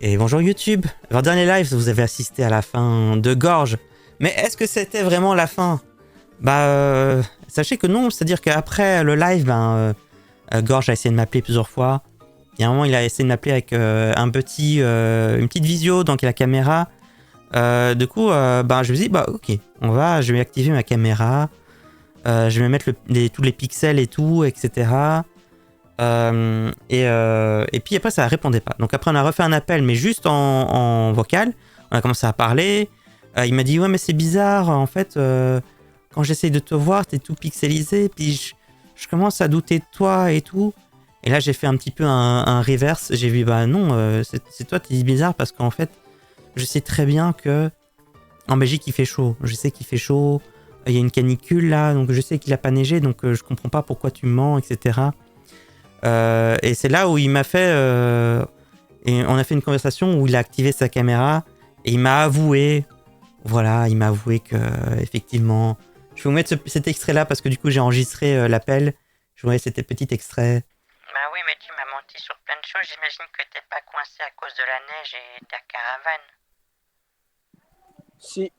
Et bonjour YouTube. Votre dernier live, vous avez assisté à la fin de Gorge. Mais est-ce que c'était vraiment la fin? Sachez que non, c'est-à-dire qu'après le live, Gorge a essayé de m'appeler plusieurs fois. Il y a un moment, il a essayé de m'appeler avec une petite visio, donc la caméra. Je me suis dit, ok, je vais activer ma caméra. Je vais mettre tous les pixels et tout, etc. Et puis après, ça ne répondait pas. Donc après, on a refait un appel, mais juste en vocal. On a commencé à parler. Il m'a dit, ouais, mais c'est bizarre. En fait, quand j'essaye de te voir, t'es tout pixelisé. Puis je commence à douter de toi et tout. Et là, j'ai fait un petit peu un reverse. J'ai vu, non, c'est toi, t'es bizarre parce qu'en fait, je sais très bien que en Belgique, il fait chaud. Je sais qu'il fait chaud. Il y a une canicule là, donc je sais qu'il a pas neigé. Donc je comprends pas pourquoi tu mens, etc. Et c'est là où il m'a fait... et on a fait une conversation où il a activé sa caméra et il m'a avoué... Voilà, il m'a avoué que effectivement... Je vais vous mettre cet extrait-là parce que du coup j'ai enregistré l'appel. Je voyais cet petit extrait. Bah oui, mais tu m'as menti sur plein de choses. J'imagine que t'es pas coincé à cause de la neige et ta caravane. Si.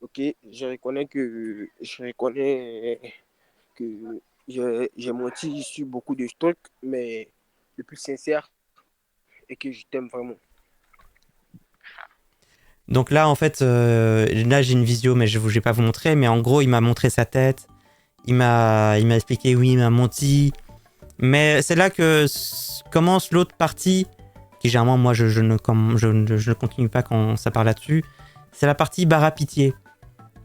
Ok, je reconnais que j'ai menti sur beaucoup de trucs, mais le plus sincère est que je t'aime vraiment. Donc là en fait, là j'ai une visio mais je ne vais pas vous montrer, mais en gros il m'a montré sa tête, il m'a expliqué oui, il m'a menti, mais c'est là que commence l'autre partie, qui généralement moi je ne continue pas quand ça parle là-dessus, c'est la partie bar à pitié.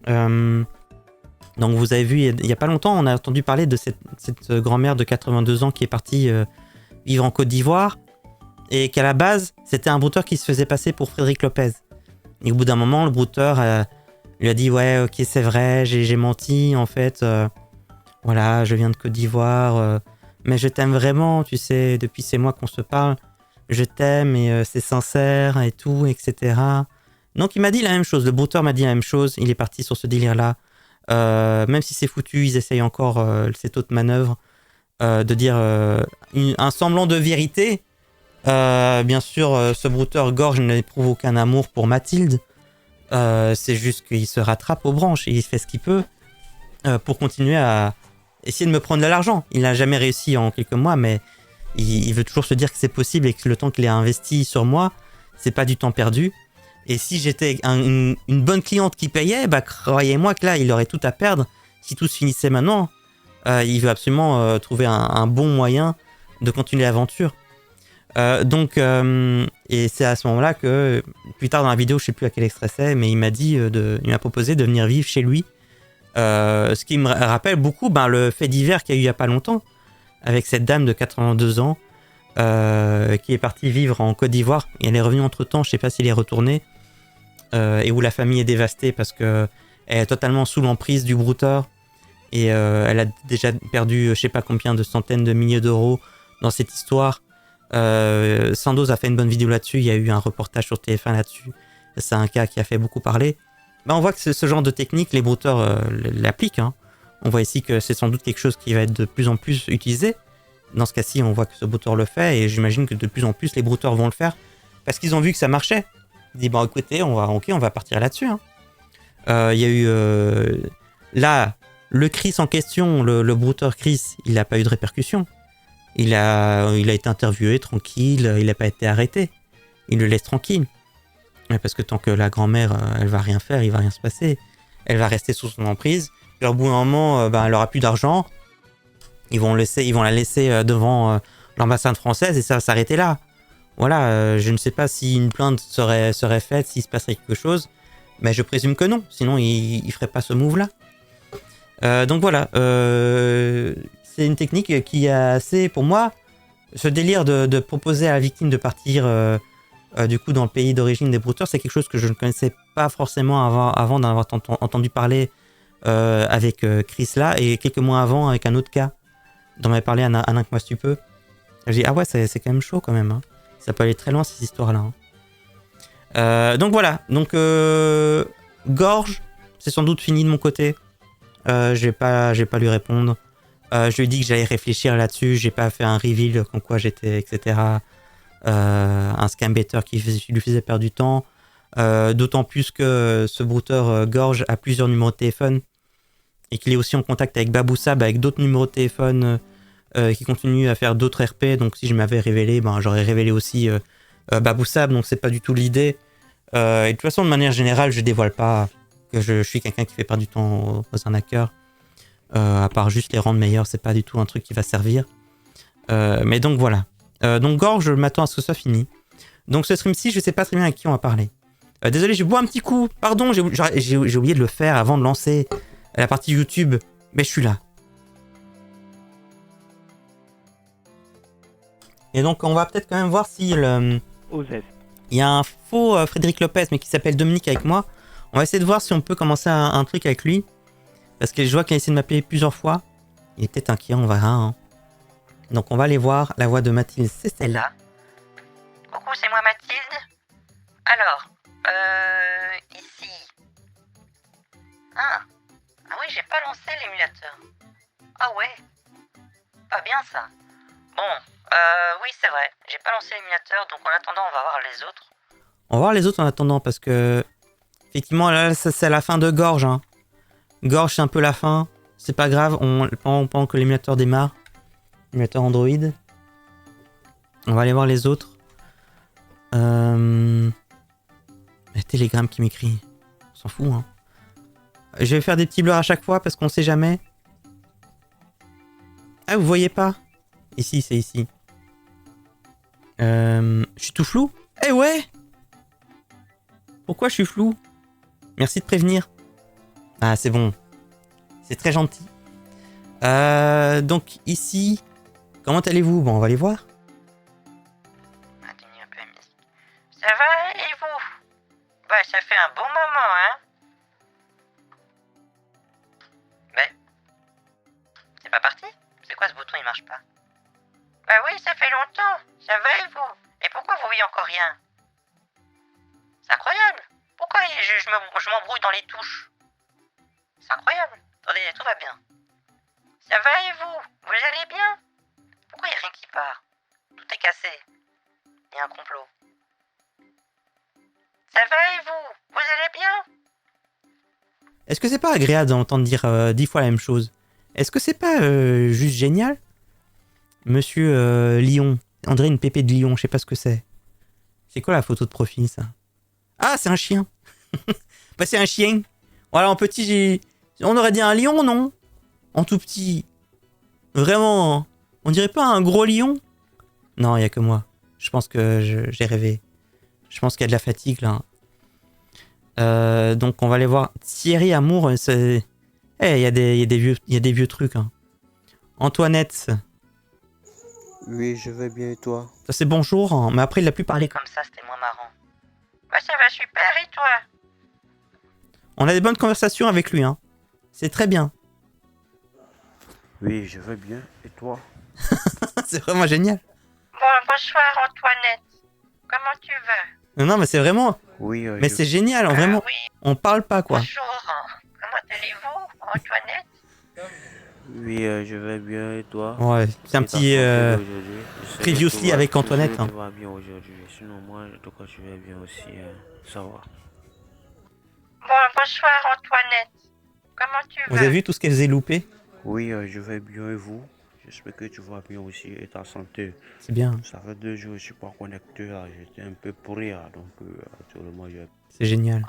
Donc vous avez vu, il n'y a pas longtemps, on a entendu parler de cette grand-mère de 82 ans qui est partie vivre en Côte d'Ivoire et qu'à la base, c'était un brouteur qui se faisait passer pour Frédéric Lopez. Et au bout d'un moment, le brouteur lui a dit « Ouais, ok, c'est vrai, j'ai menti, en fait. Voilà, je viens de Côte d'Ivoire, mais je t'aime vraiment, tu sais, depuis ces mois qu'on se parle. Je t'aime et c'est sincère et tout, etc. » Donc il m'a dit la même chose, le brouteur m'a dit la même chose, il est parti sur ce délire-là. Même si c'est foutu, ils essayent encore cette autre manœuvre de dire un semblant de vérité. Bien sûr, ce brouteur Gorge n'éprouve aucun amour pour Mathilde. C'est juste qu'il se rattrape aux branches et il fait ce qu'il peut pour continuer à essayer de me prendre de l'argent. Il n'a jamais réussi en quelques mois, mais il veut toujours se dire que c'est possible et que le temps qu'il a investi sur moi, c'est pas du temps perdu. Et si j'étais une bonne cliente qui payait, croyez-moi que là, il aurait tout à perdre. Si tout se finissait maintenant, il veut absolument trouver un bon moyen de continuer l'aventure. Et c'est à ce moment-là que, plus tard dans la vidéo, je sais plus à quel extrait c'est, mais il m'a proposé de venir vivre chez lui. Ce qui me rappelle beaucoup le fait divers qu'il y a eu il n'y a pas longtemps, avec cette dame de 82 ans qui est partie vivre en Côte d'Ivoire. Et elle est revenue entre-temps, je sais pas s'il est retourné. Et où la famille est dévastée parce qu'elle est totalement sous l'emprise du brouteur et elle a déjà perdu je sais pas combien de centaines de milliers d'euros dans cette histoire. Sandoz a fait une bonne vidéo là-dessus, il y a eu un reportage sur TF1 là-dessus, c'est un cas qui a fait beaucoup parler. On voit que ce genre de technique, les brouteurs l'appliquent. On voit ici que c'est sans doute quelque chose qui va être de plus en plus utilisé. Dans ce cas-ci, on voit que ce brouteur le fait et j'imagine que de plus en plus les brouteurs vont le faire parce qu'ils ont vu que ça marchait. Il dit écoutez, on va partir là-dessus. Il y a eu là le Chris en question, le brouteur Chris, il n'a pas eu de répercussions. Il a été interviewé tranquille, il n'a pas été arrêté. Il le laisse tranquille. Parce que tant que la grand-mère, elle va rien faire, il va rien se passer. Elle va rester sous son emprise. Puis au bout d'un moment, elle aura plus d'argent. Ils vont la laisser devant l'ambassade française et ça va s'arrêter là. Voilà, je ne sais pas si une plainte serait faite, s'il se passerait quelque chose, mais je présume que non, sinon il ferait pas ce move-là. Donc voilà, c'est une technique qui est assez, pour moi, ce délire de proposer à la victime de partir du coup dans le pays d'origine des brouteurs, c'est quelque chose que je ne connaissais pas forcément avant d'en avoir entendu parler avec Chris là, et quelques mois avant avec un autre cas dont m'avait parlé Anna que moi si tu peux. J'ai dit ah ouais, c'est quand même chaud quand même. Ça peut aller très loin ces histoires-là. Donc voilà, Gorge, c'est sans doute fini de mon côté. Je vais pas lui répondre. Je lui ai dit que j'allais réfléchir là-dessus. J'ai pas fait un reveal comme quoi j'étais, etc. Un scam better qui lui faisait perdre du temps. D'autant plus que ce brouteur Gorge a plusieurs numéros de téléphone et qu'il est aussi en contact avec Baboussab, avec d'autres numéros de téléphone qui continuent à faire d'autres RP. Donc si je m'avais révélé, ben, j'aurais révélé aussi Baboussab. Donc c'est pas du tout l'idée. Et de toute façon, de manière générale, je dévoile pas que je suis quelqu'un qui fait perdre du temps aux arnaqueurs. À part juste les rendre meilleurs, c'est pas du tout un truc qui va servir. Mais donc voilà. Donc Gorge, je m'attends à ce que ce soit fini. Donc ce stream-ci, je sais pas très bien à qui on va parler. Désolé, j'ai bois un petit coup. Pardon, j'ai oublié de le faire avant de lancer la partie YouTube. Mais je suis là. Et donc on va peut-être quand même voir si il y a un faux Frédéric Lopez, mais qui s'appelle Dominique avec moi. On va essayer de voir si on peut commencer un truc avec lui. Parce que je vois qu'il a essayé de m'appeler plusieurs fois. Il est peut-être inquiet, on verra. Hein. Donc on va aller voir la voix de Mathilde, c'est celle-là. Coucou, c'est moi Mathilde. Alors, ici. Ah oui, j'ai pas lancé l'émulateur. Ah ouais, pas bien ça. Bon, oui c'est vrai, j'ai pas lancé l'émulateur, donc en attendant on va voir les autres. On va voir les autres en attendant parce que effectivement là ça, c'est la fin de Gorge. Hein. Gorge c'est un peu la fin, c'est pas grave, pendant que l'émulateur démarre, l'émulateur Android. On va aller voir les autres. Le Telegram qui m'écrit, on s'en fout. Hein. Je vais faire des petits blurs à chaque fois parce qu'on sait jamais. Ah vous voyez pas? Ici c'est ici. Je suis tout flou? Eh ouais! Pourquoi je suis flou? Merci de prévenir. Ah, c'est bon. C'est très gentil. Donc, ici, comment allez-vous? Bon, on va les voir. Ça va et vous? Bah, ça fait un bon moment, hein? Mais, c'est pas parti? C'est quoi ce bouton, il marche pas? Bah oui, ça fait longtemps. Ça va et vous? Et pourquoi vous voyez encore rien? C'est incroyable. Pourquoi je m'embrouille dans les touches? C'est incroyable. Attendez, tout va bien. Ça va et vous? Vous allez bien? Pourquoi il n'y a rien qui part? Tout est cassé. Il y a un complot. Ça va et vous? Vous allez bien? Est-ce que c'est pas agréable d'entendre dire 10 fois la même chose? Est-ce que c'est pas juste génial? Monsieur Lyon. On dirait une pépé de Lyon, je sais pas ce que c'est. C'est quoi la photo de profil, ça? Ah, c'est un chien. Bah, c'est un chien. Voilà, en petit, on aurait dit un lion, non? En tout petit. Vraiment. On dirait pas un gros lion? Non, il y a que moi. Je pense que j'ai rêvé. Je pense qu'il y a de la fatigue, là. Donc, on va aller voir Thierry Amour. Il y a des vieux trucs. Hein. Antoinette. Oui, je vais bien et toi? Ça, c'est bonjour. Hein. Mais après, il a plus parlé. Comme ça, c'était moins marrant. Bah, ça va super et toi? On a des bonnes conversations avec lui. Hein. C'est très bien. Oui, je vais bien et toi? C'est vraiment génial. Bon, bonsoir Antoinette. Comment tu vas? Non, mais c'est vraiment... Oui, mais c'est génial, vraiment. Oui, On parle pas, quoi. bonjour. Comment allez-vous, Antoinette? Oui, je vais bien et toi? Ouais, c'est un petit previously avec Antoinette. Hein. Tu vas bien aujourd'hui. Sinon, moi, en tout cas, je vais bien aussi. Ça va. Bon, bonsoir Antoinette. Comment tu vas? Vous avez vu tout ce qu'elle faisait louper? Oui, je vais bien et vous? J'espère que tu vas bien aussi et ta santé. C'est bien. Ça fait 2 jours que je suis pas connecté là. J'étais un peu pourri là. Donc, actuellement, je... C'est génial.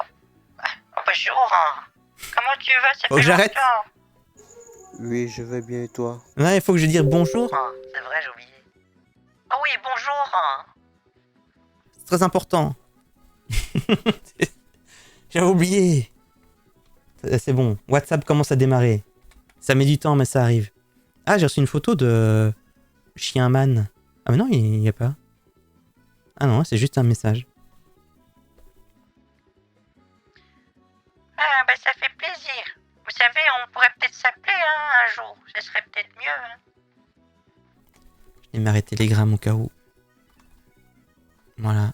Bonjour. Comment tu vas? Ça Faut que fait j'arrête. longtemps. Oui, je vais bien et toi? Ouais, il faut que je dise bonjour. C'est vrai, j'ai oublié. Ah oui, bonjour. C'est très important. J'avais oublié. C'est bon. WhatsApp commence à démarrer. Ça met du temps, mais ça arrive. Ah, j'ai reçu une photo de Chien Man. Ah, mais non, il n'y a pas. Ah non, c'est juste un message. Ah, bah ça fait plaisir. Vous savez, on pourrait peut-être s'appeler un jour. Ce serait peut-être mieux. Hein. Je vais m'arrêter Telegram au cas où. Voilà.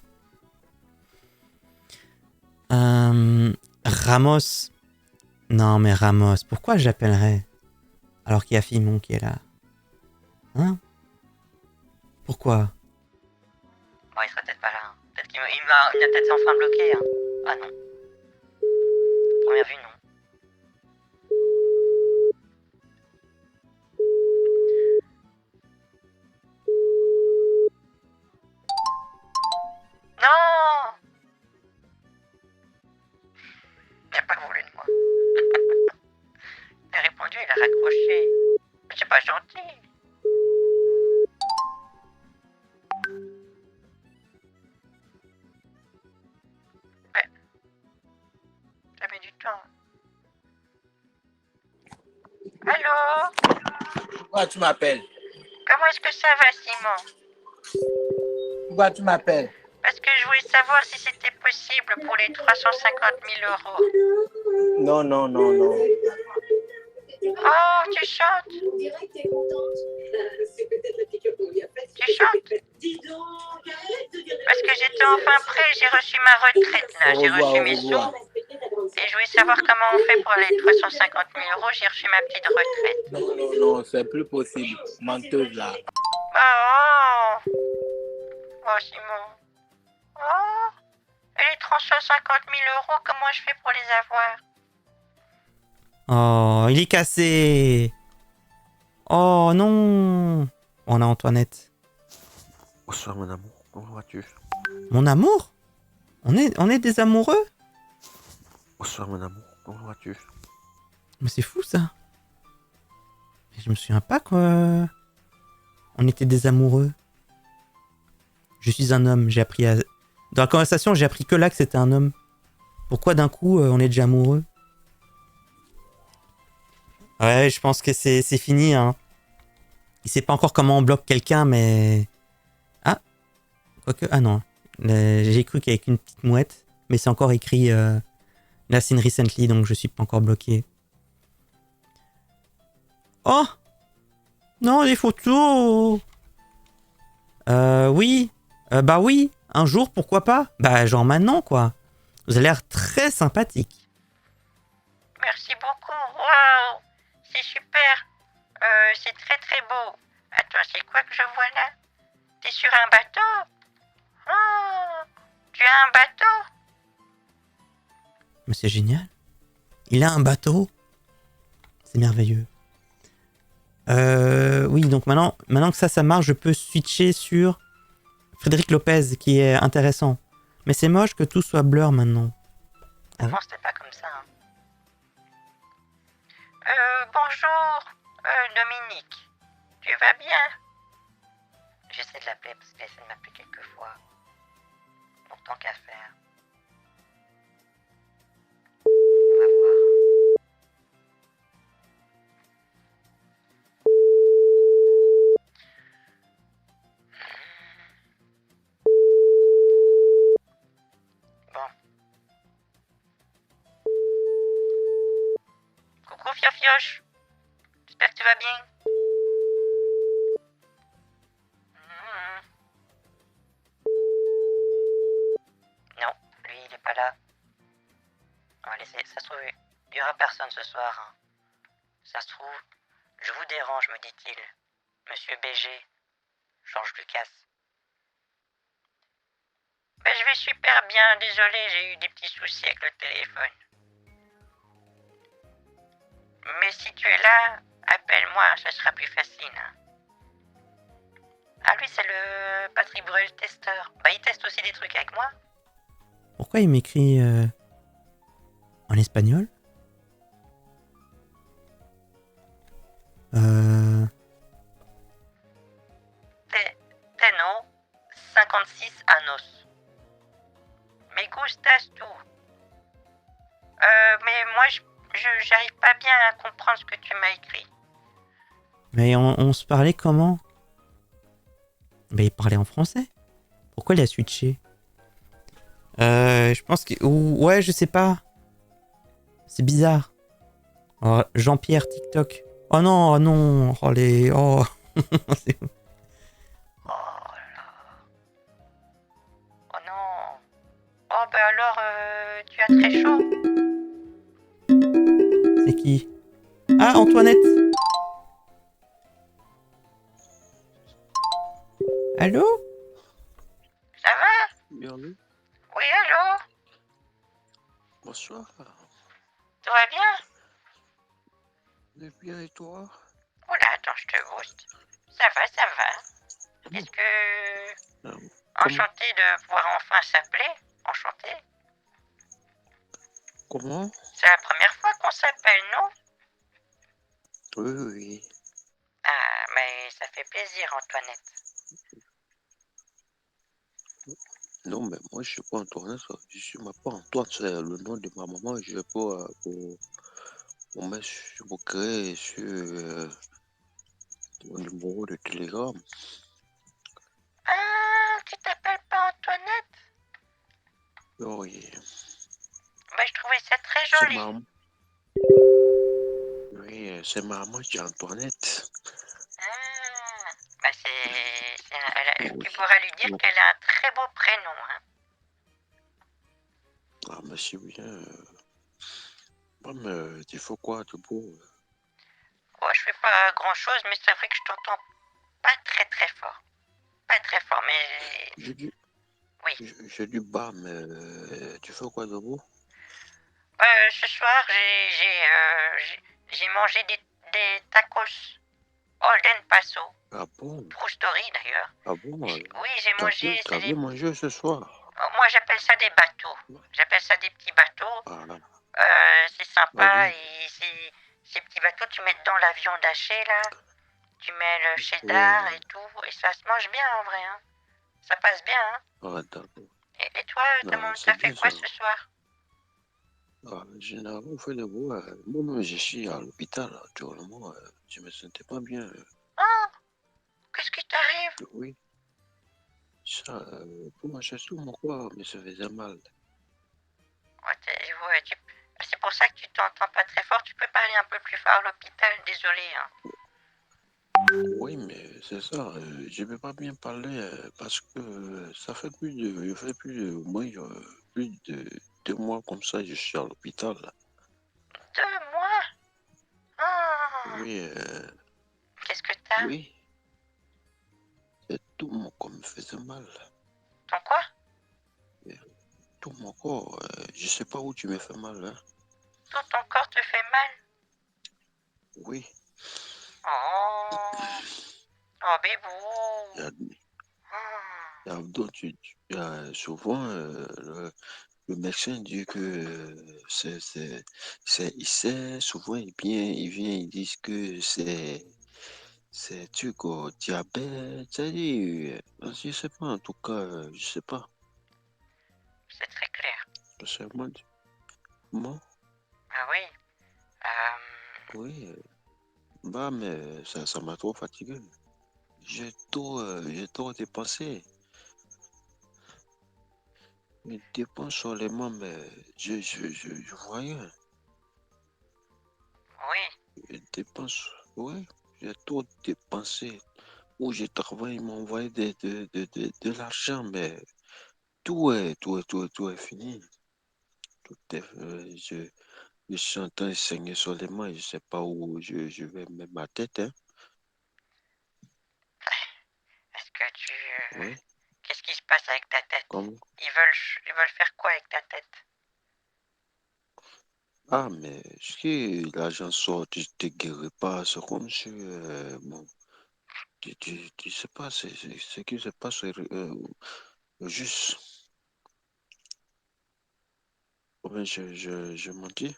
Ramos. Non, mais Ramos, pourquoi je l'appellerais? Alors qu'il y a Fimon qui est là. Hein? Pourquoi? Bon, il sera peut-être pas là. Hein. Peut-être il m'a peut-être enfin bloqué. Hein. Ah non. À première vue, non. Non! Il a pas voulu de moi. Il a répondu, il a raccroché. C'est pas gentil. Mais, ça met du temps. Allô? Pourquoi tu m'appelles? Comment est-ce que ça va, Simon? Pourquoi tu m'appelles? Parce que je voulais savoir si c'était possible pour les 350 000 euros. Non, non, non, non. Oh, tu chantes? Tu chantes? Parce que j'étais enfin prêt, j'ai reçu ma retraite là, j'ai reçu mes sous. Et je voulais savoir comment on fait pour les 350 000 euros, j'ai reçu ma petite retraite. Non, non, non, c'est plus possible. Menteuse là. Oh, oh Simon. Oh, et les 350 000 euros, comment je fais pour les avoir? Oh, il est cassé. Oh non. On a Antoinette. Bonsoir mon amour, comment vas-tu? Mon amour? On est des amoureux? Bonsoir mon amour, comment vas-tu? Mais c'est fou ça. Mais je me souviens pas qu'on était des amoureux. Je suis un homme, j'ai appris à... Dans la conversation, j'ai appris que là que c'était un homme. Pourquoi d'un coup on est déjà amoureux? Ouais, je pense que c'est fini, hein. Il sait pas encore comment on bloque quelqu'un, mais... Ah! Quoique... Ah non. J'ai cru qu'avec une petite mouette, mais c'est encore écrit Last seen recently, donc je suis pas encore bloqué. Oh! Non, les photos! Oui. Bah oui, un jour, pourquoi pas? Bah genre maintenant, quoi. Vous avez l'air très sympathique. Merci beaucoup, waouh, c'est super. C'est très très beau. Attends, c'est quoi que je vois là? T'es sur un bateau? Oh, tu as un bateau? Mais c'est génial. Il a un bateau. C'est merveilleux. Oui, donc maintenant que ça marche, je peux switcher sur Frédéric Lopez, qui est intéressant. Mais c'est moche que tout soit blur maintenant. Avant, c'était pas comme ça. Hein. Bonjour, Dominique. Tu vas bien? J'essaie de l'appeler parce qu'elle essaie de m'appeler quelques fois. Pour tant qu'à faire. On va voir. Bon. Coucou Fiofioche. J'espère que tu vas bien. Non, lui il est pas là. On va laisser, ça se trouve, il y aura personne ce soir. Hein. Ça se trouve, je vous dérange, me dit-il. Monsieur BG, Georges Lucas. Ben, je vais super bien, désolé, j'ai eu des petits soucis avec le téléphone. Mais si tu es là, appelle-moi, ça sera plus facile. Hein. Ah lui c'est le Patrick Bruel testeur. Bah il teste aussi des trucs avec moi. Pourquoi il m'écrit en espagnol? Tenno 56 anos. Me gustas tú. Mais moi j'arrive pas bien à comprendre ce que tu m'as écrit. Mais on se parlait comment? Mais il parlait en français. Pourquoi il a switché? Je pense que... Ouais, je sais pas. C'est bizarre. Oh, Jean-Pierre TikTok. Oh non, oh non. Oh les... Oh. C'est... Oh là. Oh non. Oh bah alors tu as très chaud. C'est qui? Ah, Antoinette. Allô? Ça va? Oui, allô? Oui, allô? Bonsoir. Tout va bien? Je vais bien et toi? Oula, attends, je te booste. Ça va, ça va. Est-ce que... Comment? Enchanté de pouvoir enfin s'appeler. Enchanté. Comment? C'est la première fois qu'on s'appelle, non? Oui, oui. Ah, mais ça fait plaisir, Antoinette. Non, mais moi, je suis pas Antoine, ça. Je m'appelle Antoine, c'est le nom de ma maman. Je vais pas pour mettre pour créer sur mon numéro de télégramme. Ah, tu t'appelles pas Antoinette? Oui, Bah, je trouvais ça très c'est joli. ma maman. Oui, c'est ma maman qui est Antoinette. Ah, bah tu Oui. pourras lui dire Donc, qu'elle a un très beau prénom, hein. ah, mais c'est bien. Mais il faut quoi de beau? Oh, je fais pas grand-chose, mais c'est vrai que je t'entends pas très très fort. Pas très fort, mais... Je dis, Oui. je dis bas, mais tu fais quoi de beau? Ce soir, j'ai mangé des tacos Holden Paso. Ah bon? True story, d'ailleurs. Ah bon? Oui, j'ai mangé... T'as bien mangé ce soir? Moi, j'appelle ça des bateaux. J'appelle ça des petits bateaux. Ah, C'est ah sympa oui, et ces petits bateaux, tu mets dedans la viande hachée, là. Tu mets le oui. cheddar et tout. Et ça se mange bien, en vrai, hein. Ça passe bien, hein. Ah, d'accord. Et toi, Ah, c'est t'as fait bien quoi ça. ce soir? Ah, généralement, on fait le beau. Moi-même, je suis à l'hôpital actuellement. Je me sentais pas bien. Oh, qu'est-ce qui t'arrive? Oui, ça, pour marcher sur mon corps, mais ça faisait mal. Ouais, c'est pour ça que tu t'entends pas très fort. Tu peux parler un peu plus fort à l'hôpital, désolé, hein. Oui, mais c'est ça. Je peux pas bien parler parce que ça fait je fais plus de 2 mois comme ça, je suis à l'hôpital. 2 mois? Oh, Oui, qu'est-ce que t'as? oui, c'est tout mon corps me faisait mal. Ton quoi? Tout mon corps, je sais pas où tu me fais mal, hein. Tout ton corps te fait mal? Oui, Oh, oh, bébou. il y a, Oh. il y a d'autres, il y a souvent le médecin dit que il sait, souvent il vient, il dit que c'est tu quoi, diabète, c'est-à-dire, je sais pas, en tout cas, je sais pas. C'est très clair. C'est moi, Ah oui. oui, bah, mais ça m'a trop fatigué. J'ai trop dépensé. Je dépense sur les mains, mais je vois rien. Oui. Je dépense, oui, j'ai trop dépensé. Où je travaille, ils m'ont envoyé de l'argent, mais tout est fini. Je suis en train de saigner sur les mains, je sais pas où je vais mettre ma tête, hein. Est-ce que tu... Oui, Qu'est-ce qui se passe avec ta tête? comme, Ils veulent faire quoi avec ta tête? ah, mais si l'argent sort, tu te guéris pas, c'est comme si, bon, tu sais pas, c'est ce qui se passe, juste, ouais, je mentis,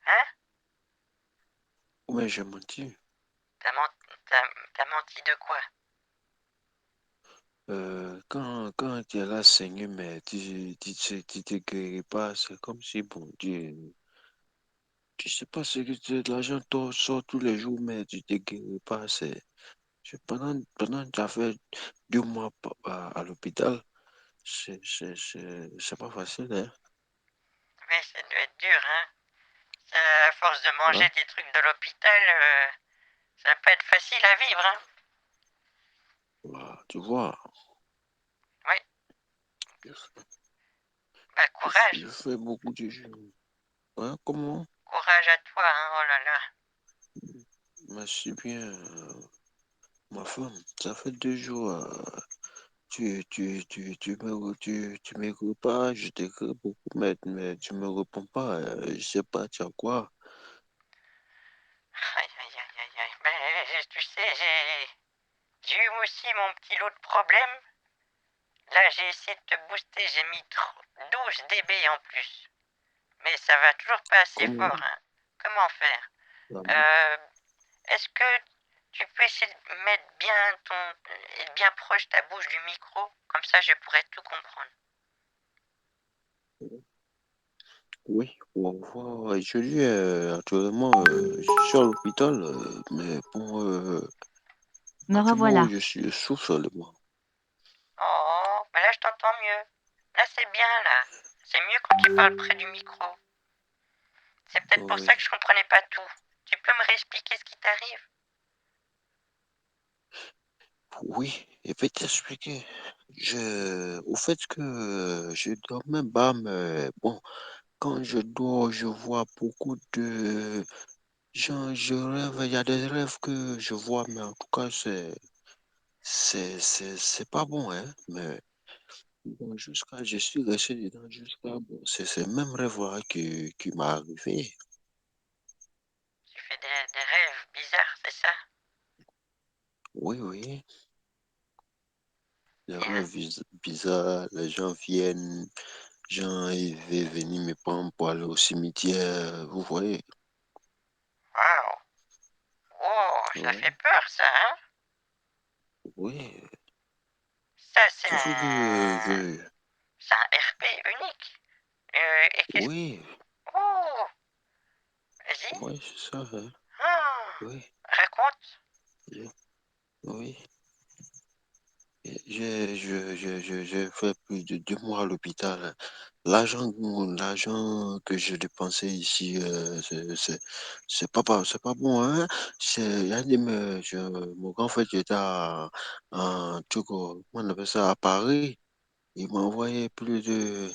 Hein? ouais, je mentis. T'as menti de quoi? Quand tu es là, Seigneur, mais tu te guéris pas, c'est comme si, bon Dieu, tu sais pas ce que l'argent sort tous les jours, mais tu te guéris pas, pendant que tu as fait 2 mois à l'hôpital, c'est pas facile, hein. Mais ça doit être dur, hein? À force de manger Hein? des trucs de l'hôpital, ça va pas être facile à vivre, hein? Tu vois, Oui. je, Bah, courage. je fais beaucoup de choses. Hein, comment? Courage à toi, hein? Oh là là. Merci bien. Ma femme, ça fait 2 jours. Tu m'écoutes pas, je t'écris beaucoup, mais tu me réponds pas. Je sais pas, tu as quoi? Aïe, aïe, aïe, aïe, aïe. Ben, tu sais, j'ai eu aussi mon petit lot de problèmes. Là, j'ai essayé de te booster, j'ai mis 12 dB en plus. Mais ça va toujours pas assez Comment? fort, hein. Comment faire? Ah bon? Euh, Est-ce que tu peux essayer de mettre bien être bien proche ta bouche du micro? Comme ça, je pourrais tout comprendre. Oui, je dis actuellement, je suis à l'hôpital, mais bon, Me actuellement, revoilà. je suis souffle de moi. Oh, mais là, je t'entends mieux. Là, c'est bien, là. C'est mieux quand tu parles près du micro. C'est peut-être pour Oui, ça que je comprenais pas tout. Tu peux me réexpliquer ce qui t'arrive? oui, je vais t'expliquer. Au fait que je dors même pas, mais bon, quand je dors, je vois beaucoup de gens, je rêve, il y a des rêves que je vois, mais en tout cas, c'est pas bon, hein, mais bon, je suis resté dedans jusqu'à, bon, c'est ce même rêve-là qui m'est arrivé. Tu fais des rêves bizarres, c'est ça? Oui, oui, des Bien. rêves bizarres, les gens viennent, gens, ils veulent venir me prendre pour aller au cimetière, vous voyez. Waouh. Oh, ça Ouais, fait peur, ça, hein? oui, Ça, c'est ça fait c'est un RP unique. Et qu'est-ce... oui, Oh, vas-y. oui, c'est ça, hein, Ah, oui, raconte. je- oui. J'ai fait plus de 2 mois à l'hôpital. L'argent que je dépensais ici, c'est pas bon, hein. Il y a mon grand frère qui était comment on appelle ça, à Paris. Il m'a envoyé plus de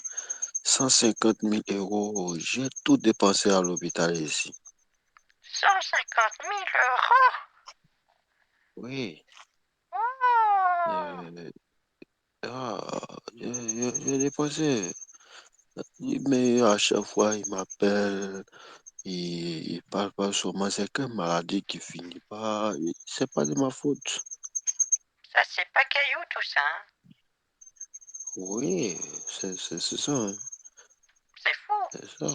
150 000 euros. J'ai tout dépensé à l'hôpital ici. 150 000 euros. Oui. Oh, Euh, j'ai dépensé. Mais à chaque fois, il m'appelle, il parle pas sur moi. C'est qu'une maladie qui finit pas. C'est pas de ma faute. ça, c'est pas caillou, tout ça, hein? Oui, c'est ça, hein, C'est fou. c'est ça.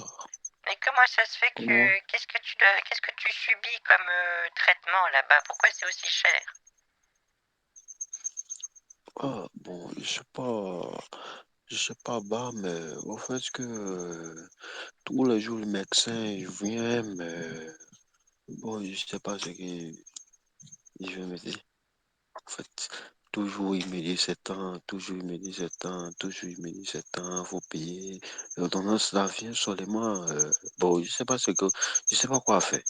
Mais comment ça se fait Comment? que... Qu'est-ce que tu subis comme traitement là-bas? Pourquoi c'est aussi cher? Ah, bon, je sais pas, bah, mais au fait que tous les jours, le médecin il vient, mais bon, je sais pas ce qu'il veut me dire. En fait, toujours il me dit c'est temps, toujours il me dit c'est temps, toujours il me dit c'est temps, faut payer. L'ordonnance là vient seulement, bon, je sais pas quoi faire.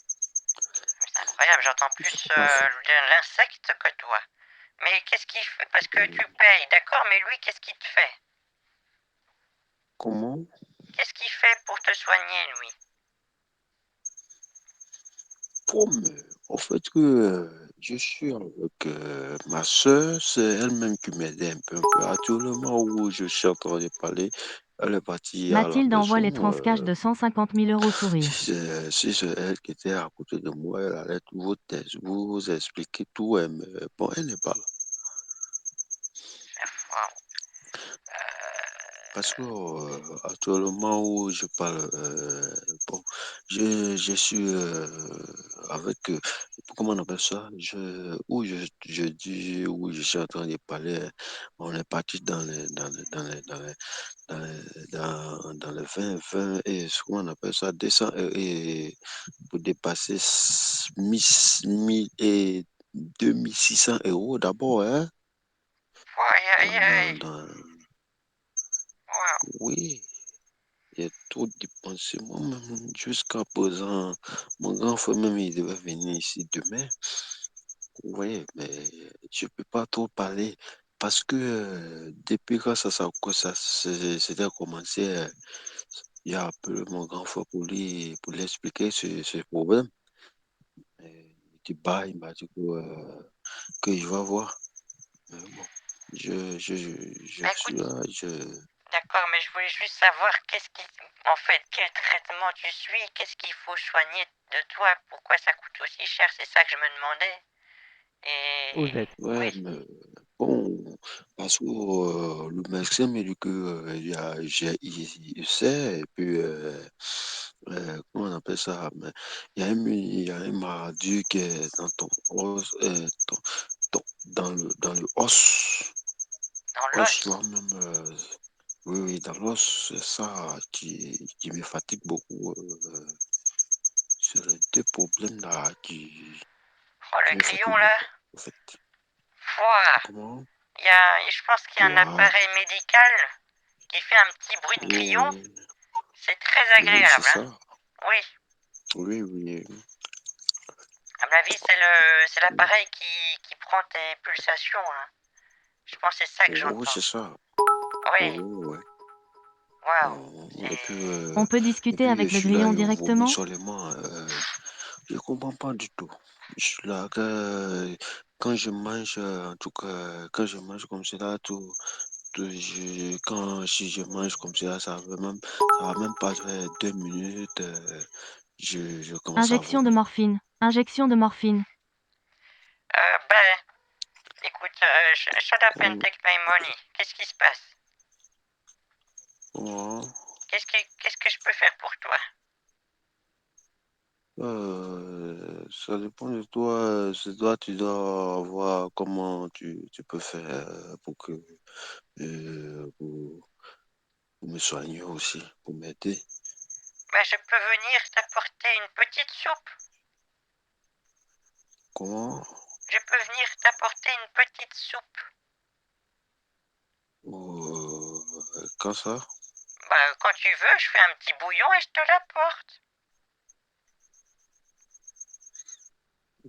C'est incroyable, j'entends Je sais plus pas quoi faire. l'insecte que toi. Mais qu'est-ce qu'il fait? Parce que tu payes, d'accord, mais lui, qu'est-ce qu'il te fait? Comment? Qu'est-ce qu'il fait pour te soigner, lui? Comme, au fait que je suis avec ma soeur, c'est elle-même qui m'aidait un peu. Actuellement où je suis en train de parler, elle est partie à la Mathilde envoie les maison. transcash de 150 000 euros sourire. Si c'est elle qui était à côté de moi, elle allait vous expliquer tout, hein, mais bon, elle n'est pas là. Waouh. Parce que actuellement où je parle, bon, je suis avec, comment on appelle ça? Où je suis en train de parler, on est parti dans les 20 et ce qu'on appelle ça, 200 et pour dépasser 1000 et 2600 € d'abord, hein? Aïe, aïe, Dans, dans, aïe. dans, Waouh. oui. J'ai trop dépensé moi-même jusqu'à présent. Mon grand frère même, il devait venir ici demain. Vous voyez, mais je peux pas trop parler parce que depuis que c'était commencé, il a appelé mon grand frère pour lui expliquer ce problème. Et il dit, bah, il m'a dit que que je vais voir. Mais bon, je Bah suis écoute, là, d'accord, mais je voulais juste savoir en fait, quel traitement tu suis, qu'est-ce qu'il faut soigner de toi, pourquoi ça coûte aussi cher, c'est ça que je me demandais. Et ouais, oui, mais bon, parce que le médecin me dit que il sait, et puis, comment on appelle ça, mais il y a une maladie qui est dans ton os, dans le dans os l'os. là même, oui, oui, dans l'os, c'est ça qui me fatigue beaucoup. C'est les deux problèmes là Oh, qui le me grillon fatiguent là, beaucoup, en fait. Pouah, Comment? je pense qu'il y a un Ouais, appareil médical qui fait un petit bruit de grillon, oui, c'est très oui, c'est agréable, hein. ça. Oui, Oui, oui. à mon avis, c'est l'appareil qui prend tes pulsations, hein. Je pense que c'est ça que Oui, j'entends. c'est ça. Oui, Oui, ouais. waouh, Oh, On peut et discuter puis je avec le suis là, grillon je vomis directement? seulement. Je comprends pas du tout. Je suis là que quand je mange, en tout cas, quand je mange comme cela, si je mange comme cela, ça va même pas faire 2 minutes. Je commence à Injection de vomir. morphine. Injection de morphine. Ben, écoute, shut up and Comment? take my money. Qu'est-ce qui se passe? Comment? Qu'est-ce que je peux faire pour toi? Ça dépend de toi. C'est toi, tu dois voir comment tu peux faire pour que pour me soigner aussi, pour m'aider. Ben, je peux venir t'apporter une petite soupe. Comment? Je peux venir t'apporter une petite soupe. Quand ça? Ben, quand tu veux, je fais un petit bouillon et je te l'apporte.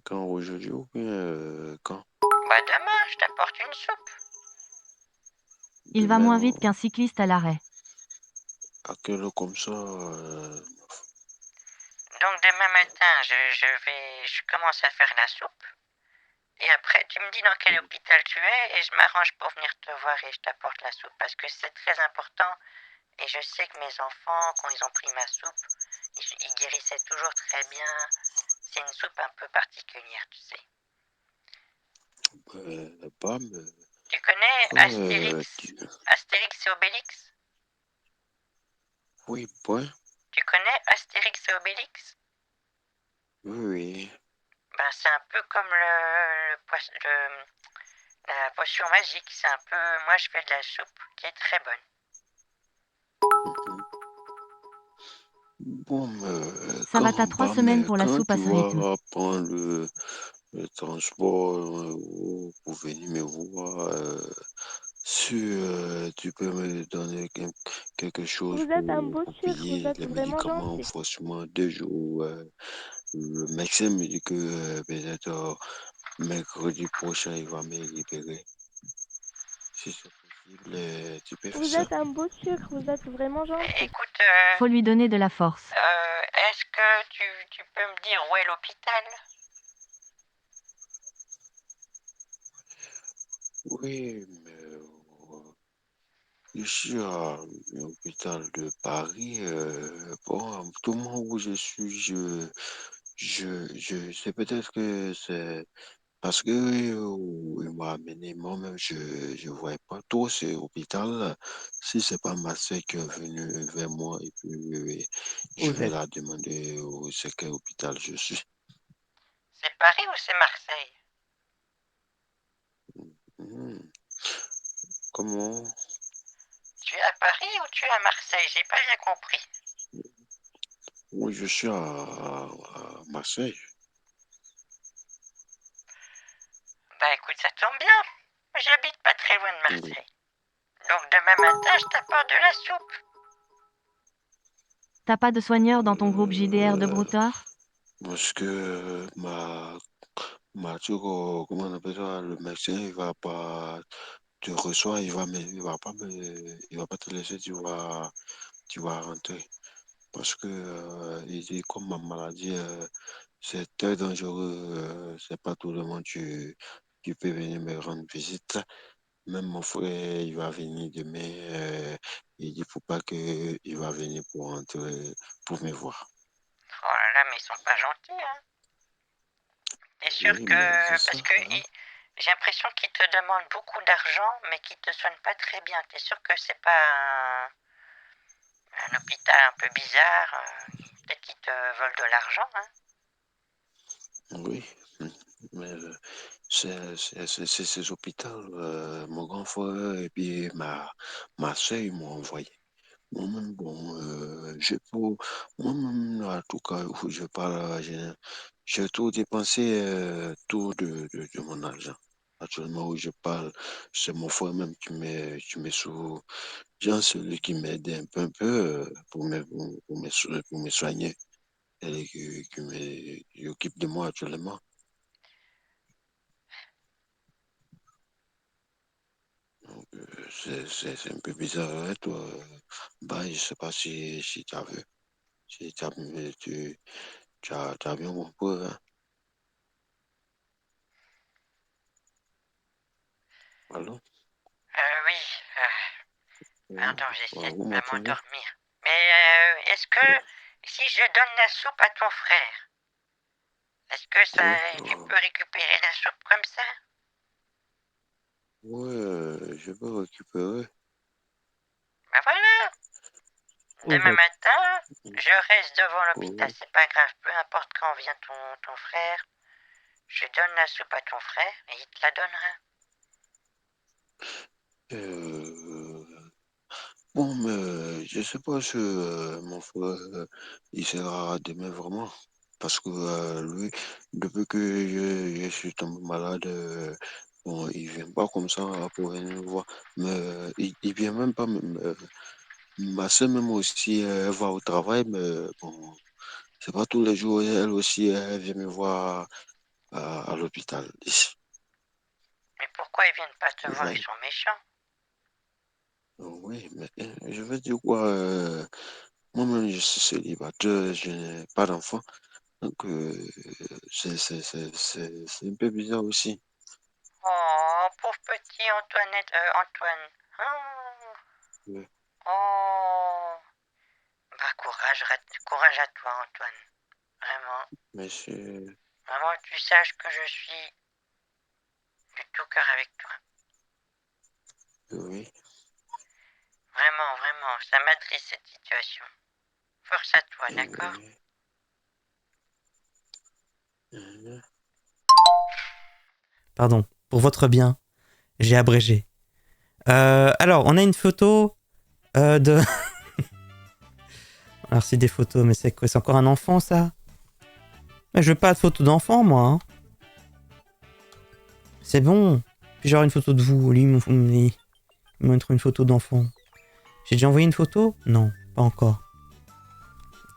Quand aujourd'hui ou bien quand? Ben, demain, je t'apporte une soupe. Il va Demain, moins vite qu'un cycliste à l'arrêt. à quelle heure comme ça? Donc, demain matin, je commence à faire la soupe. Et après, tu me dis dans quel hôpital tu es et je m'arrange pour venir te voir et je t'apporte la soupe parce que c'est très important. Et je sais que mes enfants, quand ils ont pris ma soupe, ils guérissaient toujours très bien. C'est une soupe un peu particulière, tu sais. Pas, mais Tu connais quand, Astérix et Obélix? oui, point. Tu connais Astérix et Obélix? Oui, oui. Ben, c'est un peu comme la potion magique. C'est un peu. Moi, je fais de la soupe qui est très bonne. Mhm. Bon, mais Ça va quand t'as en 3 bas, semaines mais pour la quand soupe à tu ce rythme. vas prendre le transport pour venir me voir, si tu peux me donner quelque chose Vous êtes un beau pour sucre, vous payer êtes les vraiment médicaments, gentil. forcément 2 jours. Le médecin me dit que peut-être mercredi prochain, il va me libérer. Si c'est possible, tu peux faire Vous ça. êtes un beau sucre, vous êtes vraiment gentil. Écoute, Faut lui donner de la force. est-ce que tu peux me dire où est l'hôpital? Oui, mais ici à l'hôpital de Paris, bon, tout le monde où je suis, c'est peut-être que c'est parce que il m'a amené moi-même, je voyais pas trop ce hôpital. Si c'est pas ma soeur qui est venue vers moi et puis je vais la demander où c'est quel hôpital je suis. C'est Paris ou c'est Marseille? Hmm. Comment? Tu es à Paris ou tu es à Marseille? J'ai pas bien compris. Oui, je suis à Marseille. Bah écoute, ça tombe bien. J'habite pas très loin de Oui. Marseille. Donc demain matin, je t'apporte de la soupe. T'as pas de soigneur dans ton groupe JDR de Euh, broutard? Parce que comment on appelle ça, le médecin, il va pas te recevoir, il va pas te laisser, tu vas rentrer. Parce que, il dit, comme ma maladie, c'est très dangereux, c'est pas tout le monde qui peut venir me rendre visite. Même mon frère, il va venir demain. Il dit faut pas que il va venir pour entrer, pour me voir. Oh là là, mais ils sont pas gentils, hein. T'es sûr Oui, mais c'est que... ça. Parce que j'ai l'impression qu'ils te demandent beaucoup d'argent, mais qu'ils te soignent pas très bien. T'es sûr que c'est pas un hôpital un peu bizarre? Peut-être qu'ils te volent de l'argent, hein? Oui, mais c'est ces hôpitaux. Mon grand frère et puis ma soeur, ils m'ont envoyé. Moi-même, bon, moi-même, en tout cas, je parle, j'ai tout dépensé, tout de mon argent. Actuellement, où je parle, c'est mon frère même qui me sous, genre celui qui m'aide un peu pour me soigner et qui occupe de moi actuellement. Donc, c'est un peu bizarre, hein, toi. Bah, je sais pas si tu as vu, si tu as bien compris, hein. Allô? Oui. Oui. Pardon, j'essaie Vous de pas m'entendez? m'endormir. Mais est-ce que si je donne la soupe à ton frère, est-ce que ça, Oui. tu peux récupérer la soupe comme ça? Ouais, je peux récupérer. Ben voilà. Demain Ouais. matin, je reste devant l'hôpital, Oui. c'est pas grave, peu importe quand vient ton frère. Je donne la soupe à ton frère et il te la donnera. Euh, bon, mais je sais pas si mon frère, il sera demain vraiment. Parce que lui, depuis que je suis tombé malade, bon, il vient pas comme ça pour venir me voir. Mais il vient même pas. Ma soeur même aussi, elle va au travail, mais bon, c'est pas tous les jours. Elle aussi, elle vient me voir à l'hôpital ici. Mais pourquoi ils viennent pas te Vous voir? Ils voyez? sont méchants. Oui, mais je veux dire quoi, moi-même je suis célibataire, je n'ai pas d'enfant, donc c'est un peu bizarre aussi. Oh, pauvre petit Antoinette, Antoine. Oh, Oui, oh. Bah courage à toi Antoine. Vraiment, mais c'est... vraiment tu saches que je suis de tout cœur avec toi. Oui, Vraiment, vraiment, ça m'attriste cette situation. Force à toi, d'accord? oui. Mhm. Pardon, pour votre bien, j'ai abrégé. Alors, on a une photo de... Alors, c'est des photos, mais c'est quoi? C'est encore un enfant, ça? Mais je veux pas de photo d'enfant, moi. Hein. C'est bon. Puis j'aurai une photo de vous. Lui, il me montre une photo d'enfant. J'ai déjà envoyé une photo? Non, pas encore.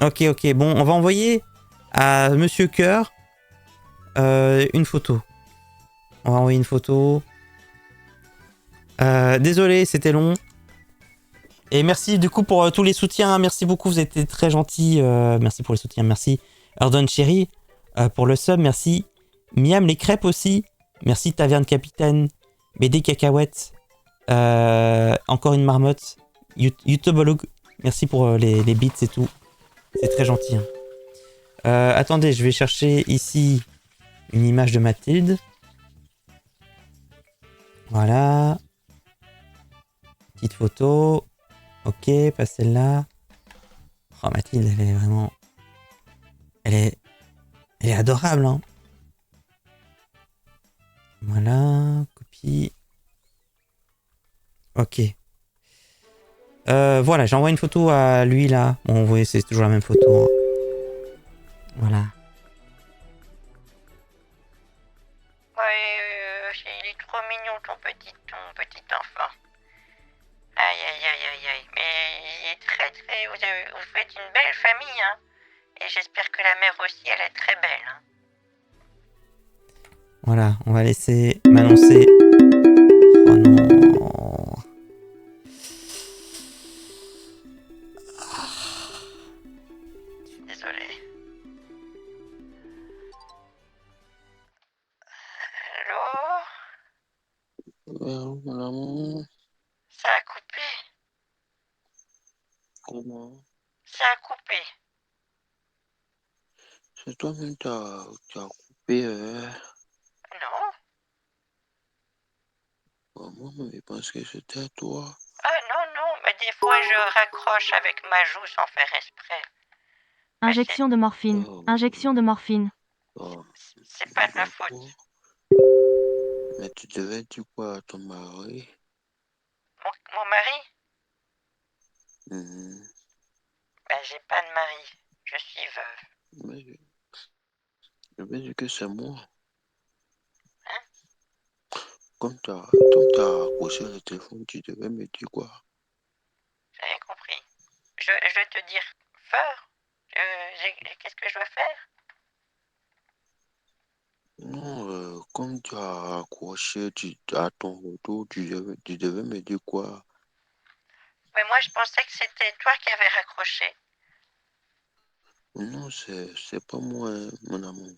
Ok, ok. Bon, on va envoyer à Monsieur Cœur une photo. On va envoyer une photo. Désolé, c'était long. Et merci du coup pour tous les soutiens. Merci beaucoup, vous êtes très gentils. Merci pour les soutiens. Merci Ardon Cherry pour le sub. Merci Miam les crêpes aussi. Merci Taverne Capitaine. BD Cacahuètes. Encore une marmotte. YouTubeolog. Merci pour les bits et tout. C'est très gentil. Hein. Attendez, je vais chercher ici une image de Mathilde. Voilà. Petite photo. Ok, pas celle-là. Oh, Mathilde, elle est vraiment... Elle est adorable, hein. Voilà, copie. Ok. Voilà, j'envoie une photo à lui, là. Bon, vous voyez, c'est toujours la même photo. Hein. Voilà. Ouais, il est trop mignon ton petit enfant. Aïe, aïe, aïe, aïe, aïe. Mais il est très... Vous faites une belle famille, hein. Et j'espère que la mère aussi, elle est très belle, hein. Voilà, on va laisser m'annoncer. Oh non. Désolé. Allô? Mon amour, Ça a coupé. comment? Ça a coupé. C'est toi-même qui as coupé, Non. Moi, je pense que c'était toi. Ah non, non, mais des fois je raccroche avec ma joue sans faire exprès. Mais Injection de morphine. Oh, Injection de morphine. oh, c'est pas de ma faute. d'accord. Mais tu devais dire quoi à ton mari? Mon mari? Mhm. Ben j'ai pas de mari. Je suis veuve. Mais je vais dire que c'est moi. Hein? Comme t'as accroché le téléphone, tu devais me dire quoi? J'avais compris. Je vais te dire fort. Qu'est-ce que je dois faire? Non, comme tu as accroché à ton retour, tu devais me dire quoi? Mais moi je pensais que c'était toi qui avais raccroché. Non, c'est pas moi, hein, mon amour.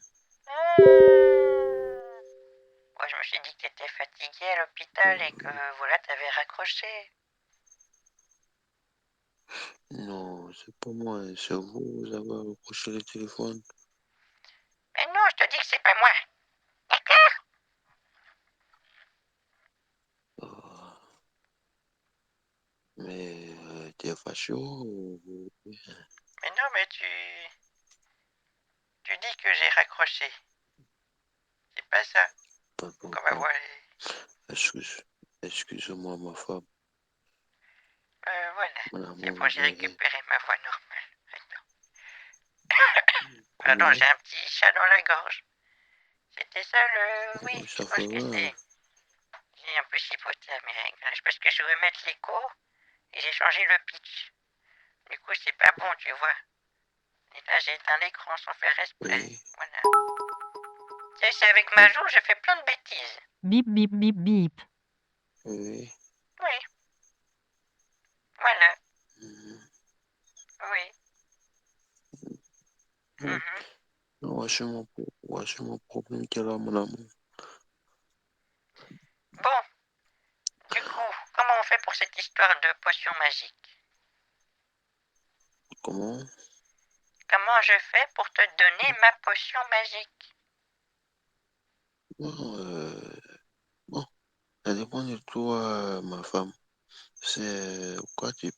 Moi je me suis dit que t'étais fatigué à l'hôpital et que voilà, t'avais raccroché. Non, c'est pas moi, hein, c'est vous, vous avez accroché le téléphone. Mais non, je te dis que c'est pas moi. D'accord? Ah, mais t'es fâché Mais non, mais tu dis que j'ai raccroché. C'est pas ça. Pardon, Comme ma voix excuse, excuse-moi, ma femme, voilà. mon C'est amour, bon, j'ai récupéré ma voix normale. Pardon, comment? j'ai un petit chat dans la gorge. C'était ça le... Oui, je Ça fait pense que mal. c'est... J'ai un peu chipoté à mes réglages parce que je veux mettre l'écho et j'ai changé le pitch. Du coup, c'est pas bon, tu vois. Et là, j'ai éteint l'écran sans faire exprès. Oui, Voilà. Tu sais, c'est avec ma joue, je fais plein de bêtises. Bip bip bip bip. oui. Oui, voilà. Mhm. Oui. Bon, Mhm. voici mon problème qui est là, mon amour. Bon, du coup, comment on fait pour cette histoire de potion magique? Comment? Comment je fais pour te donner ma potion magique? Bon, bon, ça dépend de toi, ma femme. C'est quoi ce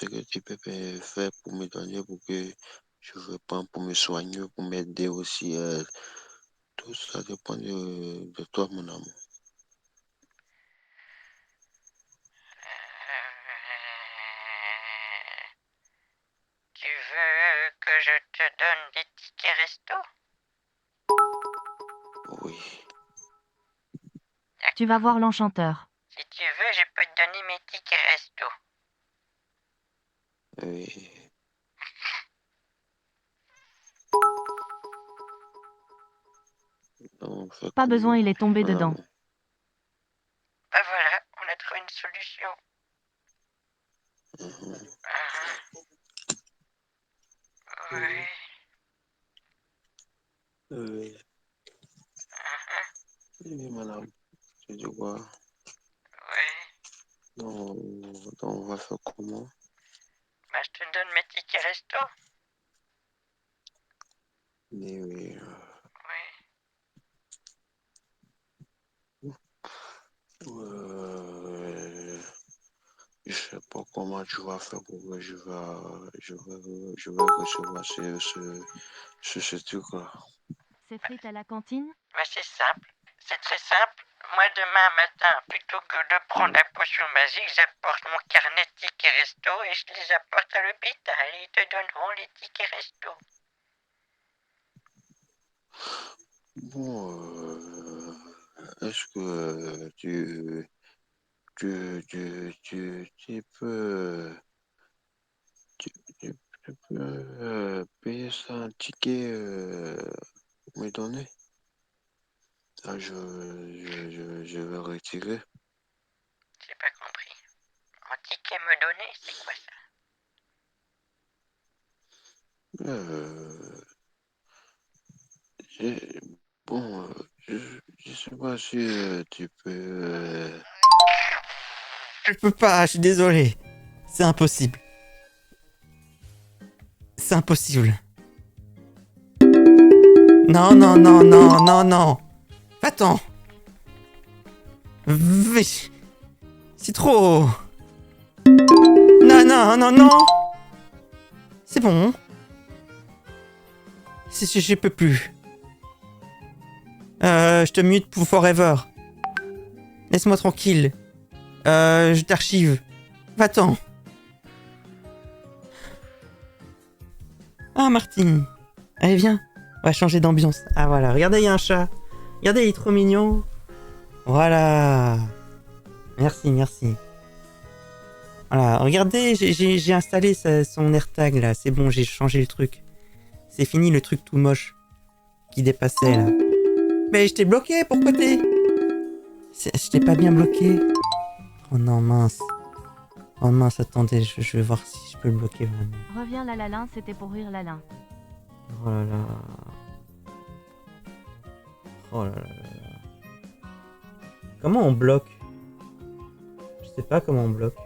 que tu peux me faire pour me donner pour que je veux pas pour me soigner, pour m'aider aussi. Tout ça dépend de toi, mon amour. Tu veux que je te donne des tickets resto? Oui, Tu vas voir l'enchanteur. Si tu veux, je peux te donner mes tickets resto. oui. On fait Pas besoin, comment, il est tombé mon dedans. amour? Ben voilà, on a trouvé une solution. Mhm. Ah, ouais. Oui, Ah, oui, madame. Tu dis quoi? ouais. Donc, on va faire comment? Ben, je te donne mes tickets resto. Oui, oui. Oui. Euh, je sais pas comment tu vas faire pour que je vais recevoir ce truc-là. C'est frites à la cantine? Ben, c'est simple. C'est très simple. Moi, demain matin, plutôt que de prendre la potion magique, j'apporte mon carnet de tickets resto et je les apporte à l'hôpital. Et ils te donneront les tickets resto. Bon, est-ce que tu peux, tu peux payer ça un ticket pour me donner? Ah, je vais retirer. J'ai pas compris. Un ticket me donner, c'est quoi ça? Euh, j'ai- bon, je sais pas si tu peux Je peux pas, je suis désolé. C'est impossible. C'est impossible. Non, non, non, non, non, non. Attends. C'est trop. Non, non, non, non. C'est bon. Je peux plus. Je te mute pour forever. Laisse-moi tranquille. Je t'archive. Va-t'en. Ah, Martine. Allez, viens. On va changer d'ambiance. Ah, voilà. Regardez, il y a un chat. Regardez, il est trop mignon. Voilà. Merci, merci. Voilà. Regardez, j'ai installé son AirTag, là. C'est bon, j'ai changé le truc. C'est fini le truc tout moche qui dépassait, là. Mais je t'ai bloqué, pourquoi t'es... Je t'ai pas bien bloqué. Oh non, mince. Oh mince, attendez, je vais voir si je peux le bloquer vraiment. Reviens Lalin, c'était pour rire Lalin. Oh là là. Oh là là là. Comment on bloque? Je sais pas comment on bloque.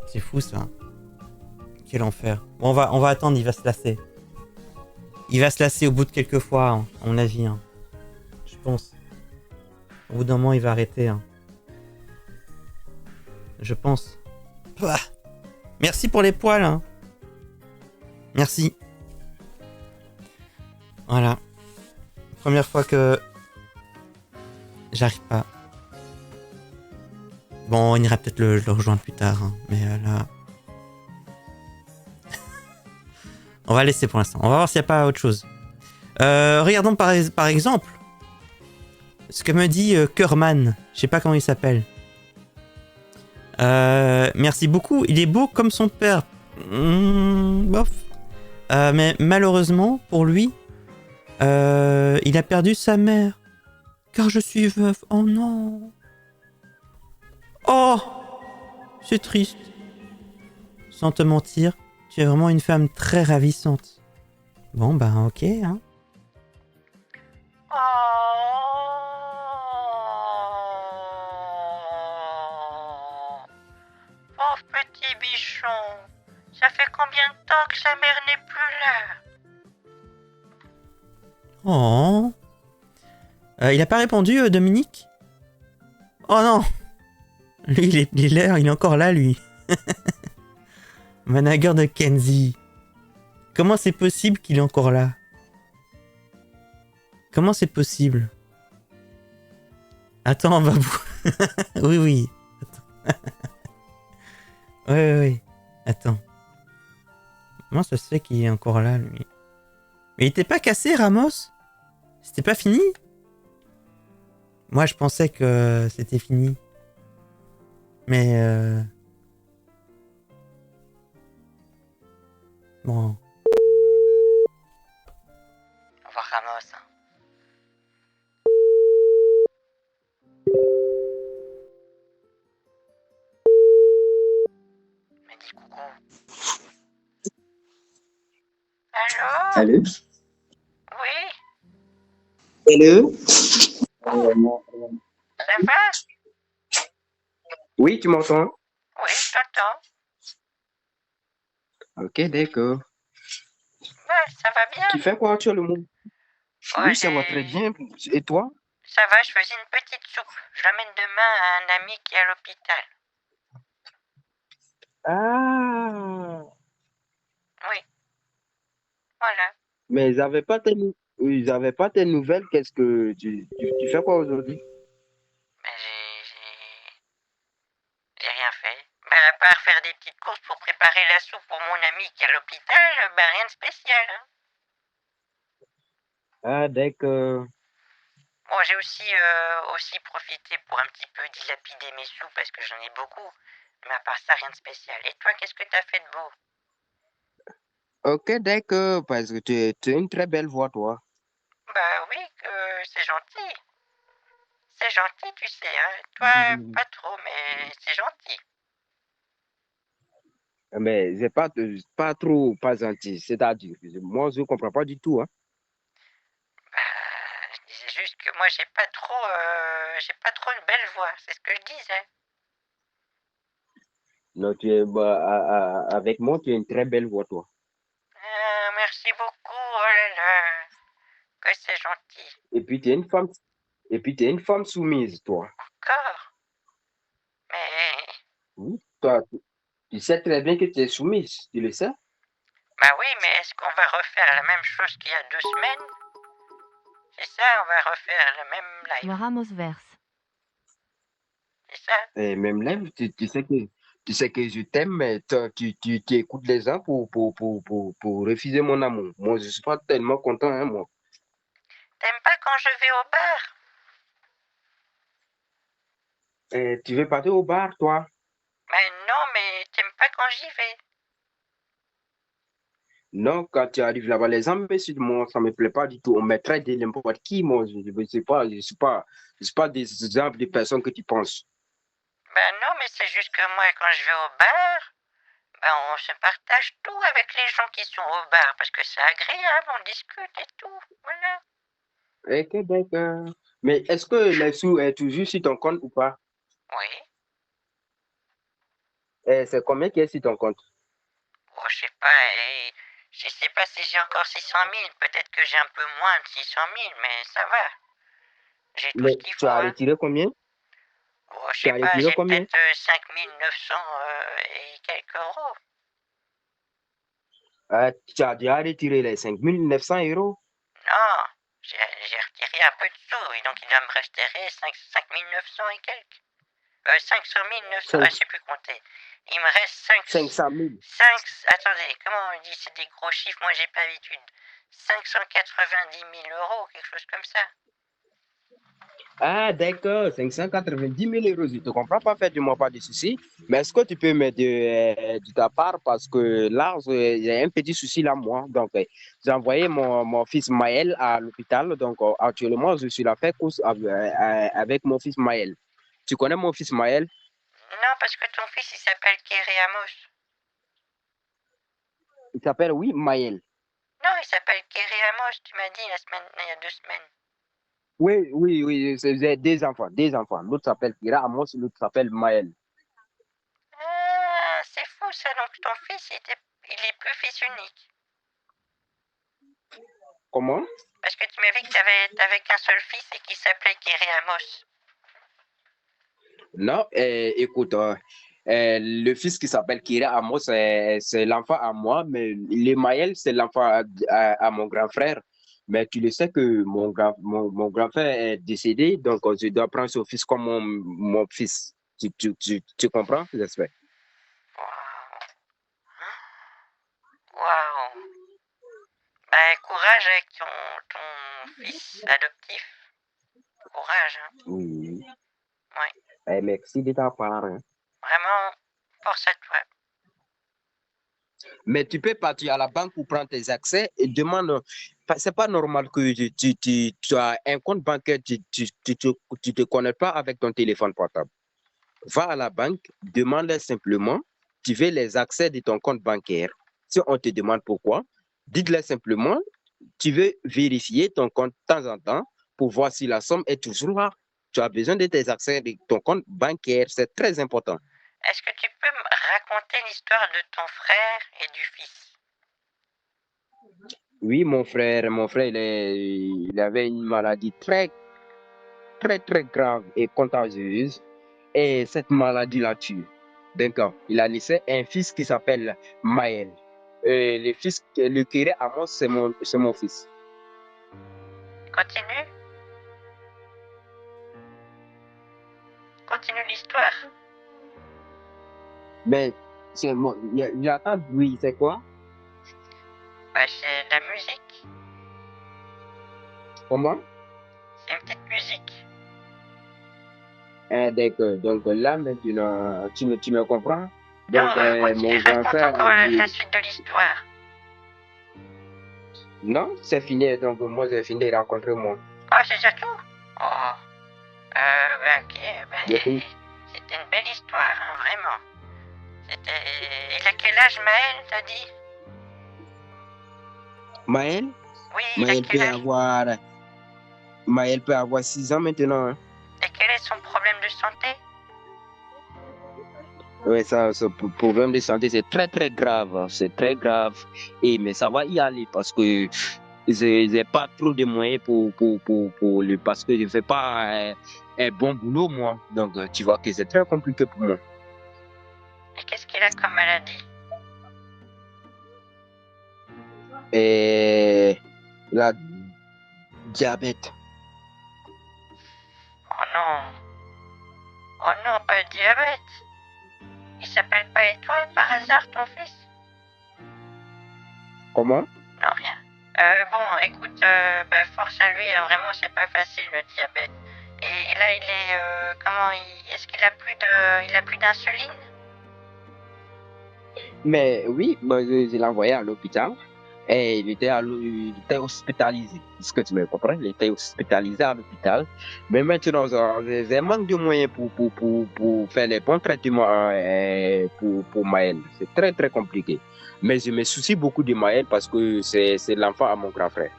C'est fou ça. Quel enfer. Bon, on va attendre, il va se lasser. Il va se lasser au bout de quelques fois, hein, à mon avis. Hein. Je pense. Au bout d'un moment, il va arrêter. Hein. Je pense. Bah. Merci pour les poils. Hein. Merci. Voilà. Première fois que... J'arrive pas. Bon, on ira peut-être le rejoindre plus tard. Hein. Mais là... On va laisser pour l'instant. On va voir s'il n'y a pas autre chose. Regardons par exemple ce que me dit Kerman. Je sais pas comment il s'appelle. Merci beaucoup. Il est beau comme son père. Bof. Mais malheureusement pour lui, il a perdu sa mère. Car je suis veuf. Oh non. Oh. C'est triste. Sans te mentir. Tu es vraiment une femme très ravissante. Bon, bah, ok, hein. Oh. Pauvre petit bichon. Ça fait combien de temps que sa mère n'est plus là? Oh. Il a pas répondu, Dominique? Oh non. Lui, il est encore là, lui. Manager de Kenzie. Comment c'est possible qu'il est encore là? Comment c'est possible? Attends, on va... oui, oui. Attends. oui. Attends. Comment ça se fait qu'il est encore là, lui? Mais il était pas cassé, Ramos? C'était pas fini? Moi, je pensais que c'était fini. Mais... Bon. Au revoir Ramos. Mais dis coucou. Allô? Allô? Oui? Allô? Ça va? Oui, tu m'entends? Oui, je t'entends. Ok, d'accord. Ouais, ça va bien. Tu fais quoi actuellement? Ouais, Oui, ça va très bien. Et toi? Ça va, je faisais une petite soupe. Je l'amène demain à un ami qui est à l'hôpital. Ah! Oui. Voilà. Mais ils avaient pas tes nouvelles. Qu'est-ce que tu fais quoi aujourd'hui? Mais j'ai rien fait. Ben, à part faire des petites courses pour préparer la soupe pour mon ami qui est à l'hôpital, ben rien de spécial. Hein. Ah, d'accord. Bon, j'ai aussi profité pour un petit peu dilapider mes sous parce que j'en ai beaucoup. Mais à part ça, rien de spécial. Et toi, qu'est-ce que t'as fait de beau? Ok, d'accord. Parce que tu as une très belle voix, toi. Bah oui, c'est gentil. C'est gentil, tu sais. Hein. Toi, pas trop, mais c'est gentil. Mais c'est pas trop, pas gentil. C'est-à-dire, moi, je comprends pas du tout, hein. Bah, je disais juste que moi j'ai pas trop une belle voix, c'est ce que je disais. Non, avec moi, tu as une très belle voix, toi. Ah, merci beaucoup, oh là là, que c'est gentil. Et puis, tu es une femme soumise, toi. Encore? Mais, Oui, toi, tu sais très bien que tu es soumise, tu le sais? bah oui, mais est-ce qu'on va refaire la même chose qu'il y a 2 semaines? C'est ça, on va refaire le même Le live, Ramos verse. c'est ça? Et même là, tu sais que je t'aime, mais tu écoutes les gens pour refuser mon amour. Moi, je suis pas tellement content, hein, moi. T'aimes pas quand je vais au bar? Et tu veux partir au bar, toi? Ben non, mais t'aimes pas quand j'y vais. Non, quand tu arrives là-bas, les imbéciles, moi, ça me plaît pas du tout. On me traite de n'importe qui, moi. Je suis pas des exemples de personnes que tu penses. Ben non, mais c'est juste que moi, quand je vais au bar, ben on se partage tout avec les gens qui sont au bar, parce que c'est agréable, on discute et tout, voilà. Ok, d'accord. Mais est-ce que les sous est toujours sur ton compte ou pas? Oui, Et c'est combien qui est sur ton compte? oh, je sais pas si j'ai encore 600 000, peut-être que j'ai un peu moins de 600 000, mais ça va. J'ai tout Mais ce qu'il tu faut, as hein. retiré combien? Oh, je Tu sais as pas, retiré j'ai combien? peut-être 5 900 et quelques euros. Tu as déjà retiré les 5 900 euros? Non, j'ai retiré un peu de sous, et donc il doit me rester 5 900 et quelques. 500 900, ah, je sais plus compter. Il me reste 500 000. attendez, comment on dit, c'est des gros chiffres, moi j'ai pas l'habitude. 590 000 euros, quelque chose comme ça. Ah, d'accord, 590 000 euros. Je ne te comprends pas, faites-moi pas de soucis. Mais est-ce que tu peux m'aider de ta part? Parce que là, j'ai un petit souci là, moi. Donc, j'ai envoyé mon fils Maël à l'hôpital. Donc, actuellement, je suis là fait course avec mon fils Maël. Tu connais mon fils Maël? Non, parce que ton fils il s'appelle Kéré Amos. Il s'appelle, oui, Maël. Non, il s'appelle Kéré Amos, tu m'as dit il y a 2 semaines. Oui, oui, oui, j'ai des enfants, des enfants. L'autre s'appelle Kira Amos, l'autre s'appelle Maël. Ah, c'est fou ça, donc ton fils il est plus fils unique. Comment? Parce que tu m'avais dit que t'avais qu'un seul fils et qu'il s'appelait Kéré Amos. Non, écoute, le fils qui s'appelle Kira Amos, c'est l'enfant à moi, mais le Maël, c'est l'enfant à mon grand frère. Mais tu le sais que mon grand frère est décédé, donc je dois prendre ce fils comme mon fils. Tu comprends, j'espère? Waouh. Ben, courage avec ton fils adoptif. Courage, hein. Oui. Ouais. Merci de ta part, hein. Vraiment, force à toi. Mais tu peux partir à la banque pour prendre tes accès et demande. C'est pas normal que tu as un compte bancaire, tu te connectes pas avec ton téléphone portable. Va à la banque, demande simplement, tu veux les accès de ton compte bancaire. Si on te demande pourquoi, dites-leur simplement, tu veux vérifier ton compte de temps en temps pour voir si la somme est toujours là. Tu as besoin de tes accès de ton compte bancaire, c'est très important. Est-ce que tu peux me raconter l'histoire de ton frère et du fils? Oui, mon frère, il avait une maladie très, très, très grave et contagieuse. Et cette maladie l'a tué. D'accord. Il a laissé un fils qui s'appelle Maël. Et le Kéré Amos, c'est mon fils. Continue. Continue l'histoire. Mais j'entends oui, c'est quoi? Bah, c'est la musique. Comment? C'est une petite musique. D'accord. Donc là, maintenant, tu me comprends? Non, Donc, mon grand raconte frère. encore la suite de l'histoire. Non, c'est fini. Donc, moi, j'ai fini de rencontrer moi. Ah, c'est ça tout? Oh. Ok. C'était une belle histoire, hein, vraiment. Il a quel âge, Maël, t'as dit? Maël? Oui, il a Maël quel peut âge? avoir. Maël peut avoir 6 ans maintenant. Hein. Et quel est son problème de santé? Oui, ça, ce problème de santé, c'est très, très grave. Hein. C'est très grave. Mais ça va y aller parce que je n'ai pas trop de moyens pour lui, parce que je ne fais pas un bon boulot, moi. Donc, tu vois que c'est très compliqué pour moi. Et qu'est-ce qu'il a comme maladie? Et la diabète. Oh non. Oh non, pas le diabète. Il s'appelle pas Étoile par hasard, ton fils? Comment? Non, rien. Bon, écoute, force à lui, hein, vraiment, c'est pas facile le diabète. Et là, il est, est-ce qu'il a plus d'insuline? Mais oui, moi, je l'ai envoyé à l'hôpital et il était hospitalisé. Est-ce que tu me comprends? Il était hospitalisé à l'hôpital. Mais maintenant, j'ai un manque de moyens pour faire les bons traitements pour Maël. C'est très, très compliqué. Mais je me soucie beaucoup de Maël parce que c'est l'enfant à mon grand frère.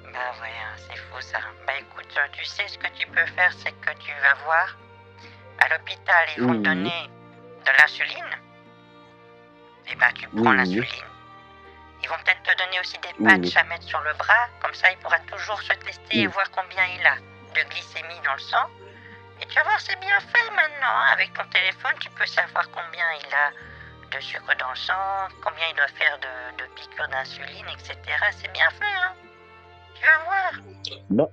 Bah voyons, c'est fou ça. Bah écoute, tu sais ce que tu peux faire, c'est que tu vas voir à l'hôpital, ils vont te donner de l'insuline. Et bah tu prends l'insuline. Ils vont peut-être te donner aussi des patchs à mettre sur le bras, comme ça il pourra toujours se tester et voir combien il a de glycémie dans le sang. Et tu vas voir, c'est bien fait maintenant. Hein. Avec ton téléphone, tu peux savoir combien il a de sucre dans le sang, combien il doit faire de piqûres d'insuline, etc. C'est bien fait, hein. Tu vas voir. Non.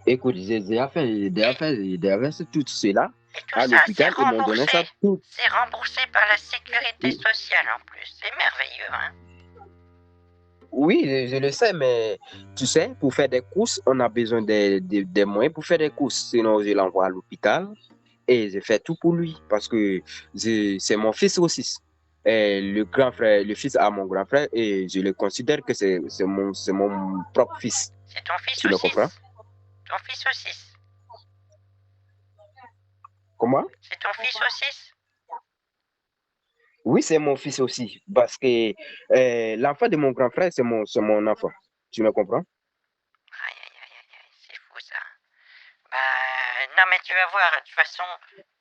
Écoute, j'ai fait tout cela et tout à ça, l'hôpital et m'ont donné ça tout. C'est remboursé par la sécurité sociale en plus. C'est merveilleux, hein. Oui, je le sais, mais tu sais, pour faire des courses, on a besoin des moyens pour faire des courses. Sinon, je l'envoie à l'hôpital et je fais tout pour lui parce que c'est mon fils aussi. Et le grand frère, le fils à mon grand frère, et je le considère que c'est mon propre fils. C'est ton fils tu aussi. le comprends? Ton fils aussi. Comment? C'est ton fils aussi. Oui, c'est mon fils aussi, parce que l'enfant de mon grand frère, c'est mon enfant. Tu me comprends? Aïe, c'est fou ça. Non mais tu vas voir, de toute façon,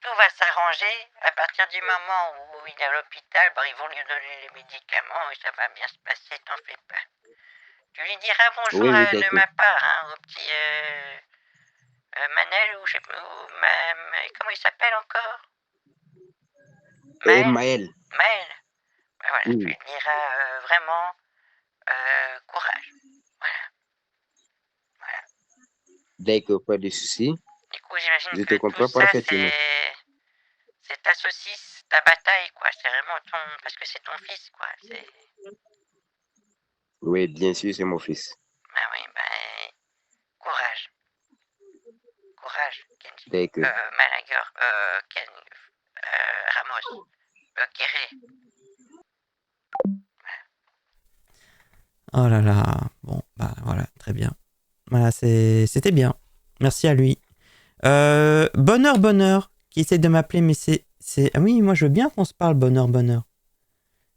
tout va s'arranger à partir du moment où il est à l'hôpital, ils vont lui donner les médicaments et ça va bien se passer, t'en fais pas. Tu lui diras bonjour Oui, de ma part, hein, au petit Manel ou je sais pas, comment il s'appelle encore? Et Maël. Maël. Voilà, tu lui diras vraiment courage. Voilà. Dès que pas de soucis, Du coup, j'imagine je que te comprends tout ça, parfaitement. c'est ta saucisse, ta bataille, quoi. C'est vraiment parce que c'est ton fils, quoi. Oui, bien sûr, c'est mon fils. Oui, courage. Courage, Kenji. Dès que... Malager, Ramos, Kéré. Oh là là, bon, voilà, très bien. Voilà, c'était bien. Merci à lui. Bonheur, qui essaie de m'appeler, mais c'est... Ah oui, moi je veux bien qu'on se parle, Bonheur.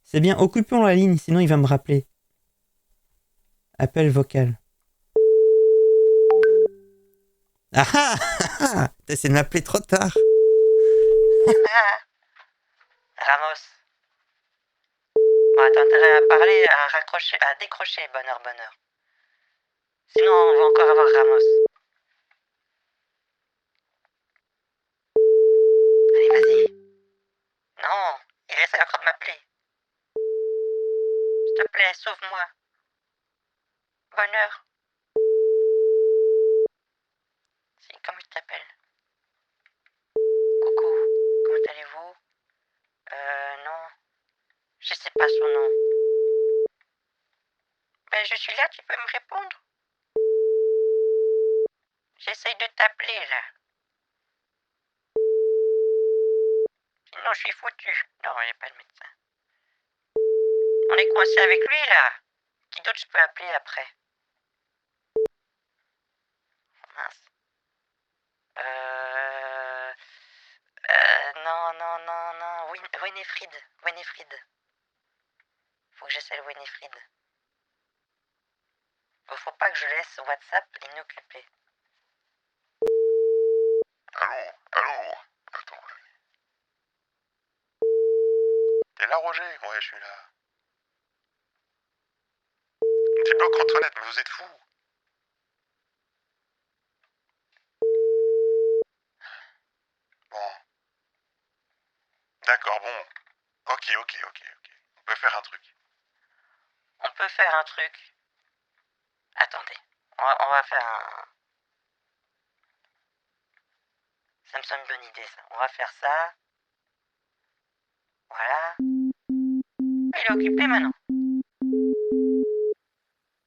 C'est bien, occupons la ligne, sinon il va me rappeler. Appel vocal. Ah ah, t'as essayé de m'appeler trop tard. Ramos. Bon, t'as intérêt à parler, à décrocher, Bonheur. Sinon, on va encore avoir Ramos. Allez, vas-y. Non, il essaie encore de m'appeler. S'il te plaît, sauve-moi. Bonheur. Comment tu t'appelles? Coucou, comment allez-vous? Non, je sais pas son nom. Je suis là, tu peux me répondre? J'essaye de t'appeler, là. Sinon, je suis foutu. Non, il n'y a pas de médecin. On est coincé avec lui, là. Qui d'autre je peux appeler après? Mince. Non. Winifred. Faut que j'essaie le Winifred. Faut pas que je laisse WhatsApp inoccupé. Allô, allô. Attends. T'es là, Roger? Ouais, je suis là. Tu bloques Antoinette, mais vous êtes fous. Bon. D'accord, bon. Ok. On peut faire un truc. On peut faire un truc. Attendez, on va faire un... Ça me semble une bonne idée, ça. On va faire ça. Voilà. Il est occupé maintenant.